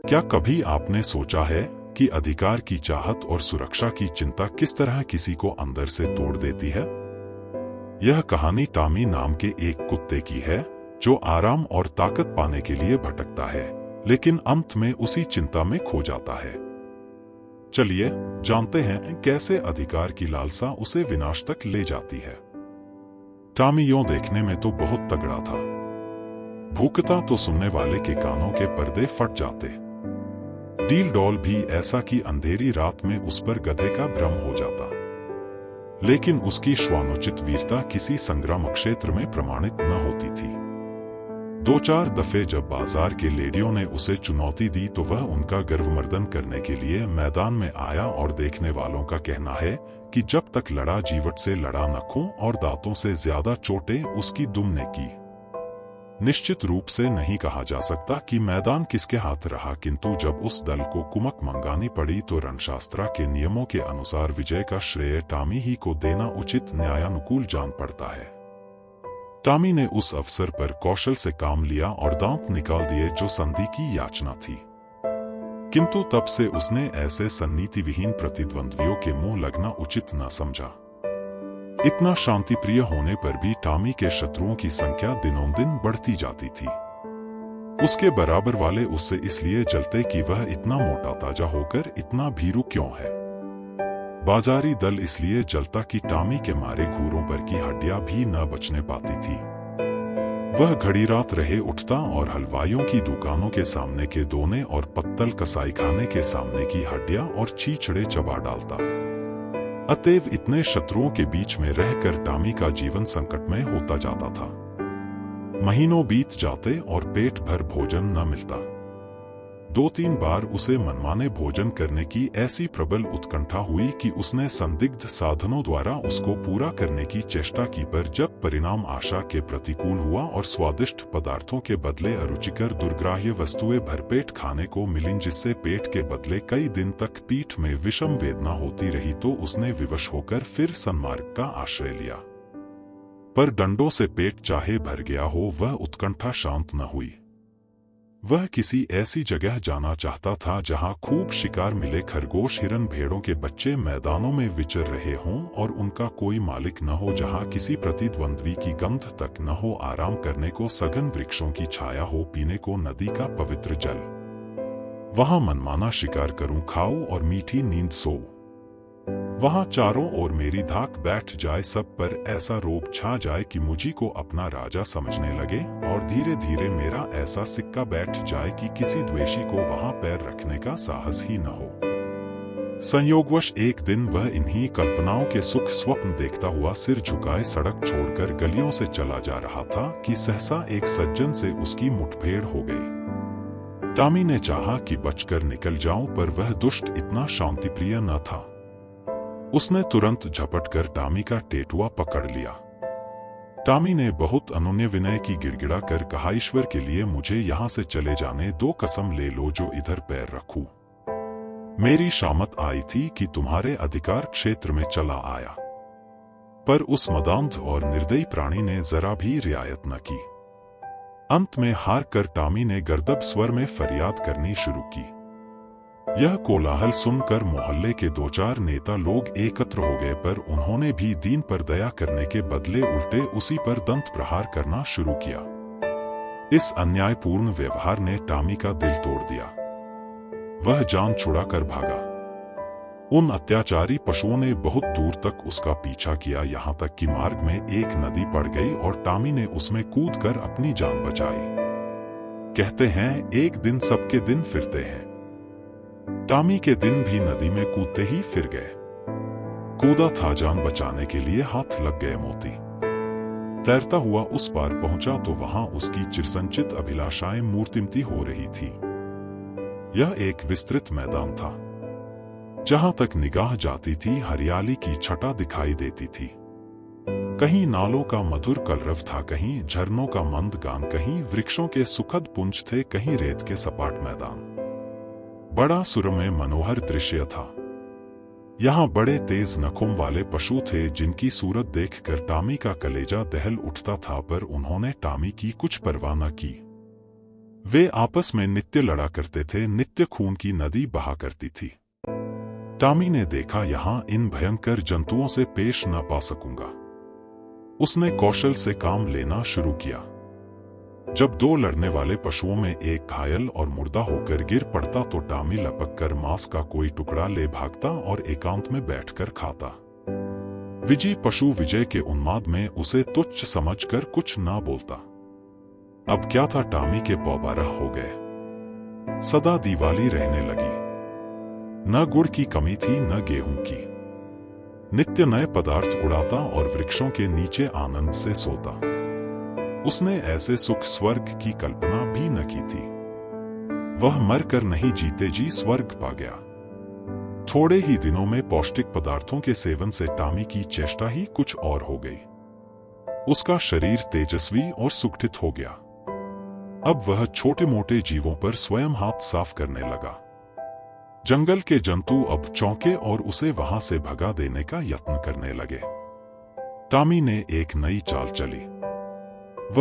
क्या कभी आपने सोचा है कि अधिकार की चाहत और सुरक्षा की चिंता किस तरह किसी को अंदर से तोड़ देती है? यह कहानी टॉमी नाम के एक कुत्ते की है जो आराम और ताकत पाने के लिए भटकता है, लेकिन अंत में उसी चिंता में खो जाता है। चलिए जानते हैं कैसे अधिकार की लालसा उसे विनाश तक ले जाती है। टॉमी यूं देखने में तो बहुत तगड़ा था। भूकता तो सुनने वाले के कानों के पर्दे फट जाते। डील डॉल भी ऐसा कि अंधेरी रात में उस पर गधे का भ्रम हो जाता। लेकिन उसकी श्वानोचित वीरता किसी संग्राम क्षेत्र में प्रमाणित न होती थी। दो चार दफे जब बाजार के लेडियों ने उसे चुनौती दी तो वह उनका गर्वमर्दन करने के लिए मैदान में आया, और देखने वालों का कहना है कि जब तक लड़ा जीवट से लड़ा, नखों और दांतों से ज्यादा चोटें उसकी दुम ने की। निश्चित रूप से नहीं कहा जा सकता कि मैदान किसके हाथ रहा, किंतु जब उस दल को कुमक मंगानी पड़ी तो रणशास्त्रा के नियमों के अनुसार विजय का श्रेय टॉमी ही को देना उचित न्यायानुकूल जान पड़ता है। टॉमी ने उस अवसर पर कौशल से काम लिया और दांत निकाल दिए जो संधि की याचना थी, किंतु तब से उसने ऐसे सन्नीति विहीन प्रतिद्वंद्वियों के मुंह लगना उचित न समझा। इतना शांतिप्रिय होने पर भी टॉमी के शत्रुओं की संख्या दिनों दिन बढ़ती जाती थी। उसके बराबर वाले उससे इसलिए जलते कि वह इतना मोटा ताजा होकर इतना भीरू क्यों है। बाजारी दल इसलिए जलता कि टॉमी के मारे घूरों पर की हड्डियां भी न बचने पाती थी। वह घड़ी रात रहे उठता और हलवाइयों की दुकानों के सामने के दोने और पत्तल कसाईखाने के सामने की हड्डियां और चीचड़े चबा डालता। अतएव इतने शत्रुओं के बीच में रहकर टॉमी का जीवन संकटमय होता जाता था। महीनों बीत जाते और पेट भर भोजन न मिलता। दो तीन बार उसे मनमाने भोजन करने की ऐसी प्रबल उत्कंठा हुई कि उसने संदिग्ध साधनों द्वारा उसको पूरा करने की चेष्टा की, पर जब परिणाम आशा के प्रतिकूल हुआ और स्वादिष्ट पदार्थों के बदले अरुचिकर दुर्ग्राह्य वस्तुएं भरपेट खाने को मिलीं, जिससे पेट के बदले कई दिन तक पीठ में विषम वेदना होती रही, तो उसने विवश होकर फिर सन्मार्ग का आश्रय लिया। पर डंडों से पेट चाहे भर गया हो, वह उत्कंठा शांत न हुई। वह किसी ऐसी जगह जाना चाहता था जहां खूब शिकार मिले, खरगोश हिरन भेड़ों के बच्चे मैदानों में विचर रहे हों और उनका कोई मालिक न हो, जहां किसी प्रतिद्वंद्वी की गंध तक न हो, आराम करने को सघन वृक्षों की छाया हो, पीने को नदी का पवित्र जल। वहां मनमाना शिकार करूं, खाऊं और मीठी नींद सोऊं। वहां चारों ओर मेरी धाक बैठ जाए, सब पर ऐसा रोब छा जाए कि मुझी को अपना राजा समझने लगे, और धीरे धीरे मेरा ऐसा सिक्का बैठ जाए कि किसी द्वेषी को वहां पैर रखने का साहस ही न हो। संयोगवश एक दिन वह इन्हीं कल्पनाओं के सुख स्वप्न देखता हुआ सिर झुकाए सड़क छोड़कर गलियों से चला जा रहा था कि सहसा एक सज्जन से उसकी मुठभेड़ हो गई। टॉमी ने चाहा कि बचकर निकल जाऊं, पर वह दुष्ट इतना शांतिप्रिय न था। उसने तुरंत झपटकर टॉमी का टेटुआ पकड़ लिया। टॉमी ने बहुत अनुनय विनय की गिड़गिड़ा कर कहा, ईश्वर के लिए मुझे यहां से चले जाने दो, कसम ले लो जो इधर पैर रखूं। मेरी शामत आई थी कि तुम्हारे अधिकार क्षेत्र में चला आया। पर उस मदांध और निर्दयी प्राणी ने जरा भी रियायत न की। अंत में हार कर टॉमी ने गर्दब स्वर में फरियाद करनी शुरू की। यह कोलाहल सुनकर मोहल्ले के दो चार नेता लोग एकत्र हो गए, पर उन्होंने भी दीन पर दया करने के बदले उल्टे उसी पर दंत प्रहार करना शुरू किया। इस अन्यायपूर्ण व्यवहार ने टॉमी का दिल तोड़ दिया। वह जान छुड़ाकर भागा। उन अत्याचारी पशुओं ने बहुत दूर तक उसका पीछा किया, यहां तक कि मार्ग में एक नदी पड़ गई और टॉमी ने उसमें कूदकर अपनी जान बचाई। कहते हैं एक दिन सबके दिन फिरते हैं। टॉमी के दिन भी नदी में कूदते ही फिर गए। कूदा था जान बचाने के लिए, हाथ लग गए मोती। तैरता हुआ उस पार पहुंचा तो वहां उसकी चिरसंचित अभिलाषाएं मूर्तिमती हो रही थी। यह एक विस्तृत मैदान था। जहां तक निगाह जाती थी हरियाली की छटा दिखाई देती थी। कहीं नालों का मधुर कलरव था, कहीं झरनों का मंद गान, कहीं वृक्षों के सुखद पुंज थे, कहीं रेत के सपाट मैदान। बड़ा सुरमय मनोहर दृश्य था। यहाँ बड़े तेज नखों वाले पशु थे जिनकी सूरत देखकर टॉमी का कलेजा दहल उठता था, पर उन्होंने टॉमी की कुछ परवाह न की। वे आपस में नित्य लड़ा करते थे, नित्य खून की नदी बहा करती थी। टॉमी ने देखा, यहां इन भयंकर जंतुओं से पेश न पा सकूंगा। उसने कौशल से काम लेना शुरू किया। जब दो लड़ने वाले पशुओं में एक घायल और मुर्दा होकर गिर पड़ता तो टॉमी लपक कर मांस का कोई टुकड़ा ले भागता और एकांत में बैठकर खाता। विजयी पशु विजय के उन्माद में उसे तुच्छ समझकर कुछ ना बोलता। अब क्या था, टॉमी के पौबारह हो गए। सदा दिवाली रहने लगी। न गुड़ की कमी थी न गेहूं की। नित्य नए पदार्थ उड़ाता और वृक्षों के नीचे आनंद से सोता। उसने ऐसे सुख स्वर्ग की कल्पना भी न की थी। वह मरकर नहीं जीते जी स्वर्ग पा गया। थोड़े ही दिनों में पौष्टिक पदार्थों के सेवन से टॉमी की चेष्टा ही कुछ और हो गई। उसका शरीर तेजस्वी और सुगठित हो गया। अब वह छोटे मोटे जीवों पर स्वयं हाथ साफ करने लगा। जंगल के जंतु अब चौंके और उसे वहां से भगा देने का यत्न करने लगे। टॉमी ने एक नई चाल चली।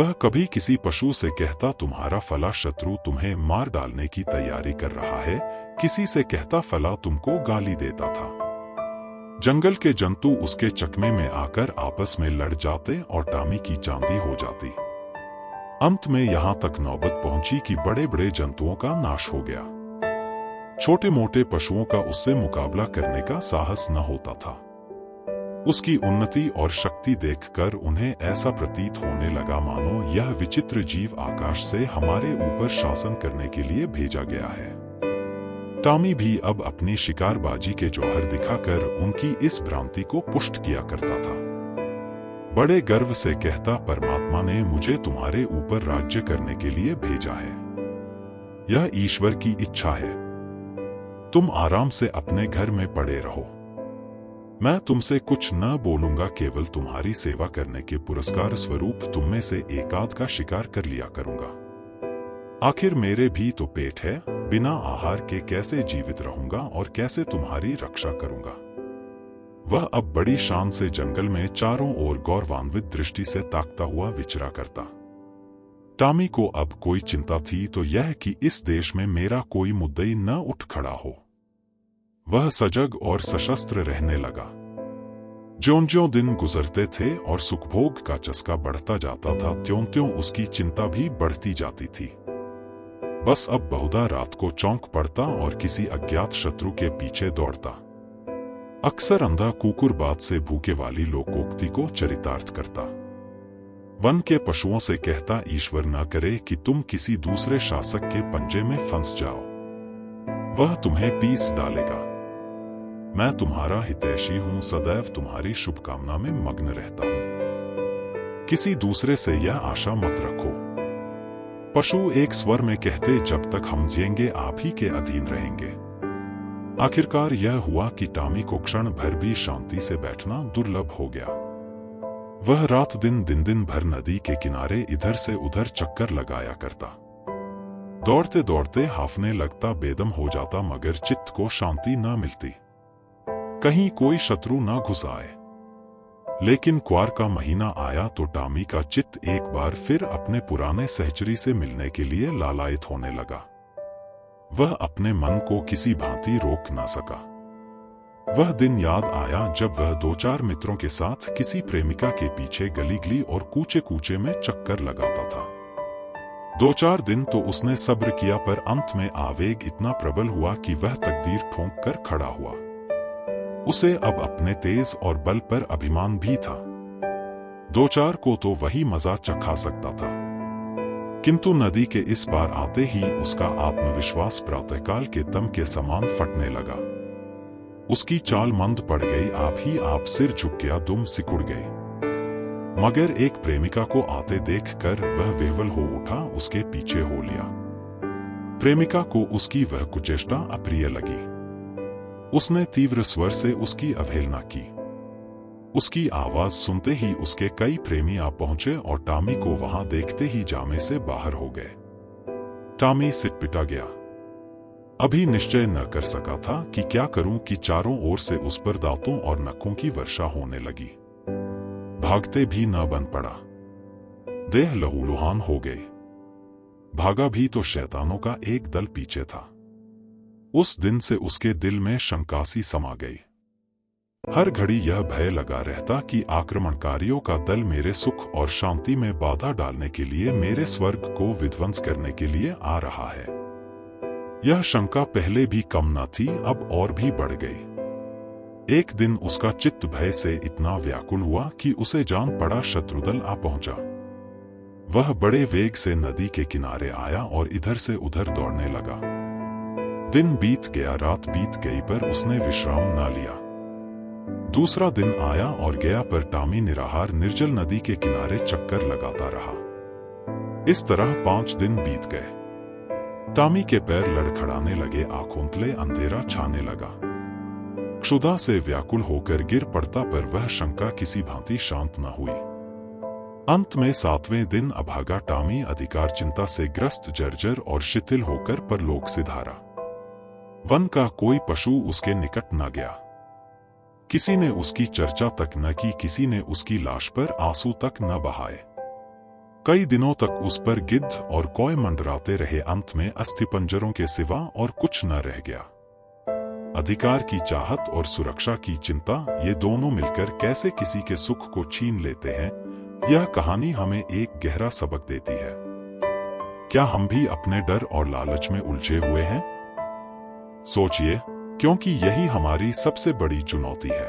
वह कभी किसी पशु से कहता, तुम्हारा फला शत्रु तुम्हें मार डालने की तैयारी कर रहा है, किसी से कहता फला तुमको गाली देता था। जंगल के जंतु उसके चकमे में आकर आपस में लड़ जाते और टॉमी की चांदी हो जाती। अंत में यहां तक नौबत पहुंची कि बड़े बड़े जंतुओं का नाश हो गया। छोटे मोटे पशुओं का उससे मुकाबला करने का साहस न होता था। उसकी उन्नति और शक्ति देखकर उन्हें ऐसा प्रतीत होने लगा मानो यह विचित्र जीव आकाश से हमारे ऊपर शासन करने के लिए भेजा गया है। टॉमी भी अब अपनी शिकारबाजी के जौहर दिखाकर उनकी इस भ्रांति को पुष्ट किया करता था। बड़े गर्व से कहता, परमात्मा ने मुझे तुम्हारे ऊपर राज्य करने के लिए भेजा है। यह ईश्वर की इच्छा है। तुम आराम से अपने घर में पड़े रहो। मैं तुमसे कुछ न बोलूंगा, केवल तुम्हारी सेवा करने के पुरस्कार स्वरूप तुम में से एकाध का शिकार कर लिया करूंगा। आखिर मेरे भी तो पेट है, बिना आहार के कैसे जीवित रहूंगा और कैसे तुम्हारी रक्षा करूंगा। वह अब बड़ी शान से जंगल में चारों ओर गौरवान्वित दृष्टि से ताकता हुआ विचरा करता। टॉमी को अब कोई चिंता थी तो यह कि इस देश में मेरा कोई मुद्दई न उठ खड़ा हो। वह सजग और सशस्त्र रहने लगा। ज्यों-ज्यों दिन गुजरते थे और सुखभोग का चस्का बढ़ता जाता था, त्यों-त्यों उसकी चिंता भी बढ़ती जाती थी। बस अब बहुधा रात को चौंक पड़ता और किसी अज्ञात शत्रु के पीछे दौड़ता। अक्सर अंधा कुकुर बात से भूखे वाली लोकोक्ति को चरितार्थ करता। वन के पशुओं से कहता, ईश्वर न करे कि तुम किसी दूसरे शासक के पंजे में फंस जाओ। वह तुम्हें पीस डालेगा। मैं तुम्हारा हितैषी हूं, सदैव तुम्हारी शुभकामना में मग्न रहता हूं। किसी दूसरे से यह आशा मत रखो। पशु एक स्वर में कहते, जब तक हम जिएंगे आप ही के अधीन रहेंगे। आखिरकार यह हुआ कि टॉमी को क्षण भर भी शांति से बैठना दुर्लभ हो गया। वह रात दिन भर नदी के किनारे इधर से उधर चक्कर लगाया करता। दौड़ते दौड़ते हाफने लगता, बेदम हो जाता, मगर चित्त को शांति न मिलती। कहीं कोई शत्रु न घुस आए। लेकिन क्वार का महीना आया तो टॉमी का चित्त एक बार फिर अपने पुराने सहचरी से मिलने के लिए लालायित होने लगा। वह अपने मन को किसी भांति रोक न सका। वह दिन याद आया जब वह दो चार मित्रों के साथ किसी प्रेमिका के पीछे गली गली और कूचे कूचे में चक्कर लगाता था। दो चार दिन तो उसने सब्र किया, पर अंत में आवेग इतना प्रबल हुआ कि वह तकदीर ठोंक कर खड़ा हुआ। उसे अब अपने तेज और बल पर अभिमान भी था। दो चार को तो वही मजा चखा सकता था, किंतु नदी के इस पार आते ही उसका आत्मविश्वास प्रातःकाल के दम के समान फटने लगा। उसकी चाल मंद पड़ गई, आप ही आप सिर झुक गया, दुम सिकुड़ गए। मगर एक प्रेमिका को आते देखकर वह विह्वल हो उठा, उसके पीछे हो लिया। प्रेमिका को उसकी वह कुचेष्टा अप्रिय लगी। उसने तीव्र स्वर से उसकी अवहेलना की। उसकी आवाज सुनते ही उसके कई प्रेमी आ पहुंचे और टॉमी को वहां देखते ही जामे से बाहर हो गए। टॉमी सिटपिटा गया। अभी निश्चय न कर सका था कि क्या करूं कि चारों ओर से उस पर दांतों और नखों की वर्षा होने लगी। भागते भी न बन पड़ा। देह लहूलुहान हो गए। भागा भी तो शैतानों का एक दल पीछे था। उस दिन से उसके दिल में शंका सी समा गई। हर घड़ी यह भय लगा रहता कि आक्रमणकारियों का दल मेरे सुख और शांति में बाधा डालने के लिए, मेरे स्वर्ग को विध्वंस करने के लिए आ रहा है। यह शंका पहले भी कम न थी, अब और भी बढ़ गई। एक दिन उसका चित्त भय से इतना व्याकुल हुआ कि उसे जान पड़ा शत्रुदल आ पहुंचा। वह बड़े वेग से नदी के किनारे आया और इधर से उधर दौड़ने लगा। दिन बीत गया, रात बीत गई, पर उसने विश्राम न लिया। दूसरा दिन आया और गया, पर टॉमी निराहार निर्जल नदी के किनारे चक्कर लगाता रहा। इस तरह 5 दिन बीत गए। टॉमी के पैर लड़खड़ाने लगे, आंखों तले अंधेरा छाने लगा। क्षुधा से व्याकुल होकर गिर पड़ता, पर वह शंका किसी भांति शांत न हुई। अंत में 7वें दिन अभागा टॉमी अधिकार चिंता से ग्रस्त, जर्जर और शिथिल होकर परलोक सिधारा। वन का कोई पशु उसके निकट न गया। किसी ने उसकी चर्चा तक न की, किसी ने उसकी लाश पर आंसू तक न बहाए। कई दिनों तक उस पर गिद्ध और कौए मंडराते रहे। अंत में अस्थिपंजरों के सिवा और कुछ न रह गया। अधिकार की चाहत और सुरक्षा की चिंता, ये दोनों मिलकर कैसे किसी के सुख को छीन लेते हैं, यह कहानी हमें एक गहरा सबक देती है। क्या हम भी अपने डर और लालच में उलझे हुए हैं? सोचिए, क्योंकि यही हमारी सबसे बड़ी चुनौती है।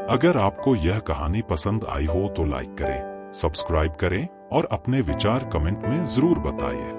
अगर आपको यह कहानी पसंद आई हो तो लाइक करें, सब्सक्राइब करें और अपने विचार कमेंट में जरूर बताइए।